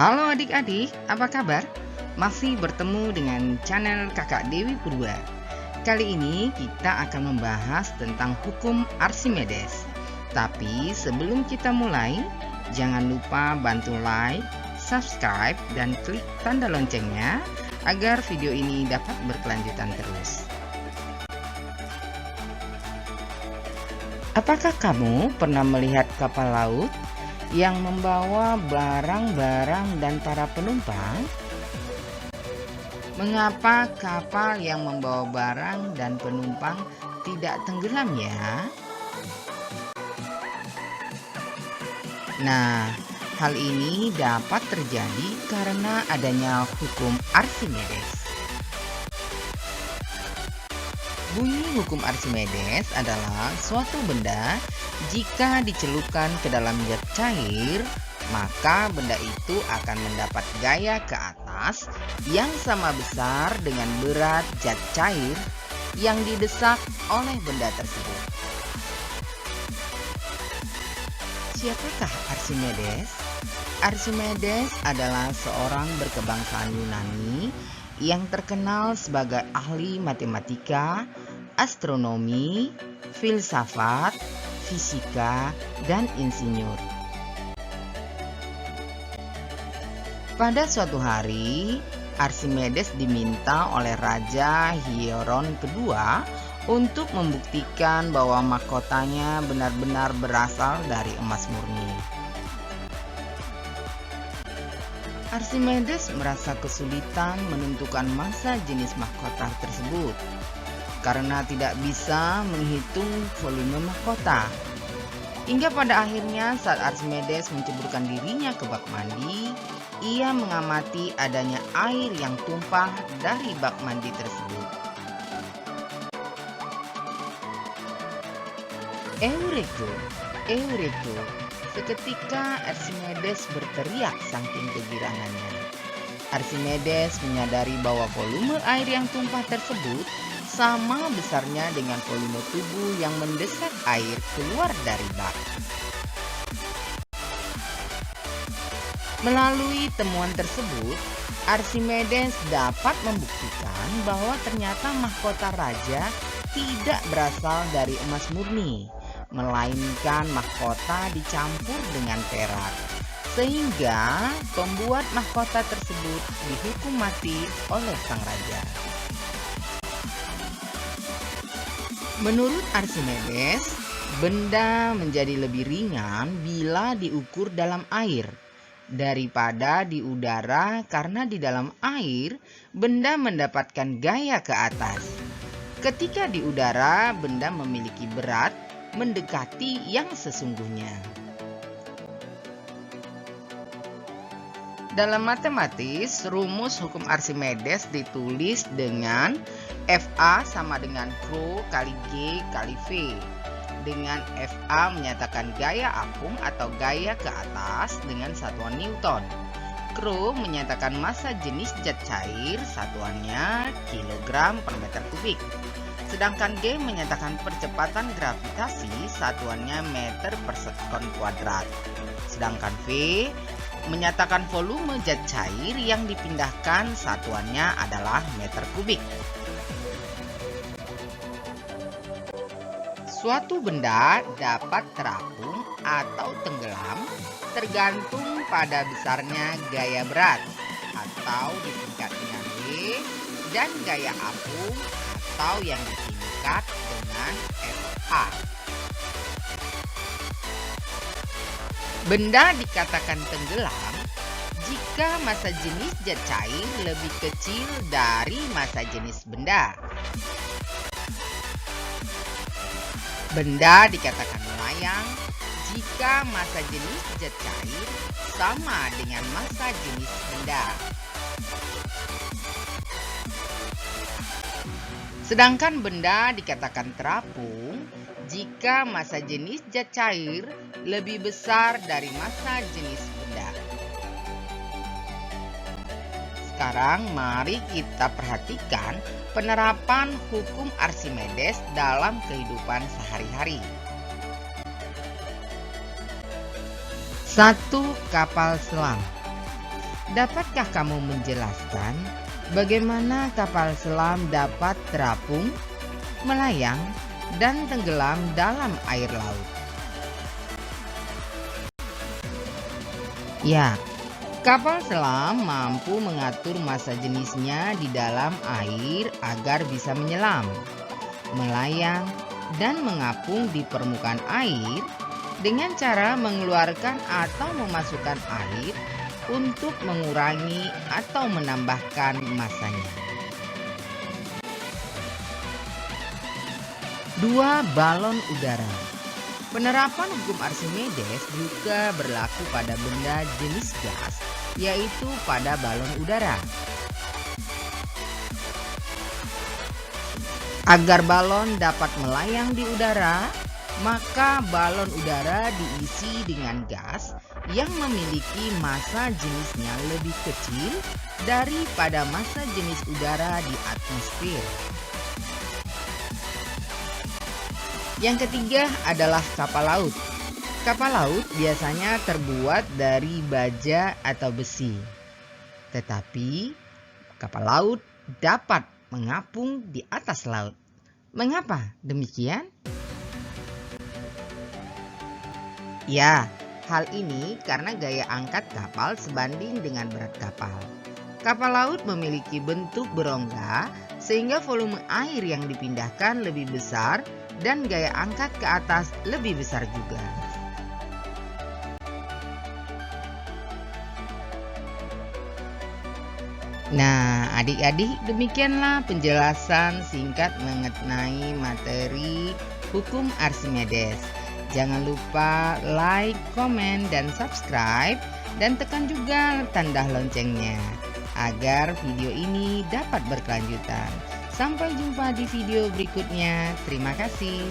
Halo adik-adik, apa kabar? Masih bertemu dengan channel Kakak Dewi Purba. Kali ini kita akan membahas tentang hukum Archimedes. Tapi sebelum kita mulai, jangan lupa bantu like, subscribe, dan klik tanda loncengnya agar video ini dapat berkelanjutan terus. Apakah kamu pernah melihat kapal laut yang membawa barang-barang dan para penumpang? Mengapa kapal yang membawa barang dan penumpang tidak tenggelam ya? Nah, hal ini dapat terjadi karena adanya hukum Archimedes. Bunyi hukum Archimedes adalah suatu benda jika dicelupkan ke dalam zat cair, maka benda itu akan mendapat gaya ke atas yang sama besar dengan berat zat cair yang didesak oleh benda tersebut. Siapakah Archimedes? Archimedes adalah seorang berkebangsaan Yunani yang terkenal sebagai ahli matematika, astronomi, filsafat, fisika, dan insinyur. Pada suatu hari, Archimedes diminta oleh Raja Hieron kedua untuk membuktikan bahwa mahkotanya benar-benar berasal dari emas murni. Archimedes merasa kesulitan menentukan massa jenis mahkota tersebut karena tidak bisa menghitung volume mahkota. Hingga pada akhirnya saat Archimedes menceburkan dirinya ke bak mandi, ia mengamati adanya air yang tumpah dari bak mandi tersebut. Eureka! Seketika Archimedes berteriak saking kegirangannya. Archimedes menyadari bahwa volume air yang tumpah tersebut sama besarnya dengan volume tubuh yang mendesak air keluar dari bak. Melalui temuan tersebut, Archimedes dapat membuktikan bahwa ternyata mahkota raja tidak berasal dari emas murni, melainkan mahkota dicampur dengan perak, sehingga pembuat mahkota tersebut dihukum mati oleh sang raja. Menurut Archimedes, benda menjadi lebih ringan bila diukur dalam air daripada di udara, karena di dalam air benda mendapatkan gaya ke atas. Ketika di udara, benda memiliki berat mendekati yang sesungguhnya. Dalam matematis, rumus hukum Archimedes ditulis dengan FA sama dengan Rho kali G kali V, dengan FA menyatakan gaya apung atau gaya ke atas dengan satuan Newton. Rho menyatakan massa jenis zat cair, satuannya kilogram per meter kubik. Sedangkan G menyatakan percepatan gravitasi, satuannya meter per sekon kuadrat. Sedangkan V menyatakan volume zat cair yang dipindahkan, satuannya adalah meter kubik. Suatu benda dapat terapung atau tenggelam tergantung pada besarnya gaya berat atau disingkat dengan V, dan gaya apung atau yang disingkat dengan FA. Benda dikatakan tenggelam jika massa jenis zat cair lebih kecil dari massa jenis benda. Benda dikatakan melayang jika massa jenis zat cair sama dengan massa jenis benda. Sedangkan benda dikatakan terapung jika massa jenis zat cair lebih besar dari massa jenis benda. Sekarang mari kita perhatikan penerapan hukum Archimedes dalam kehidupan sehari-hari. 1. Kapal selam. Dapatkah kamu menjelaskan bagaimana kapal selam dapat terapung, melayang, dan tenggelam dalam air laut? Ya, kapal selam mampu mengatur massa jenisnya di dalam air agar bisa menyelam, melayang, dan mengapung di permukaan air dengan cara mengeluarkan atau memasukkan air untuk mengurangi atau menambahkan massanya. 2. Balon udara. Penerapan hukum Archimedes juga berlaku pada benda jenis gas, yaitu pada balon udara. Agar balon dapat melayang di udara, maka balon udara diisi dengan gas yang memiliki massa jenisnya lebih kecil daripada massa jenis udara di atmosfer. Yang ketiga adalah kapal laut. Kapal laut biasanya terbuat dari baja atau besi. Tetapi kapal laut dapat mengapung di atas laut. Mengapa demikian? Ya, hal ini karena gaya angkat kapal sebanding dengan berat kapal. Kapal laut memiliki bentuk berongga sehingga volume air yang dipindahkan lebih besar dan gaya angkat ke atas lebih besar juga. Nah, adik-adik, demikianlah penjelasan singkat mengenai materi hukum Archimedes. Jangan lupa like, komen, dan subscribe, dan tekan juga tanda loncengnya agar video ini dapat berkelanjutan. Sampai jumpa di video berikutnya. Terima kasih.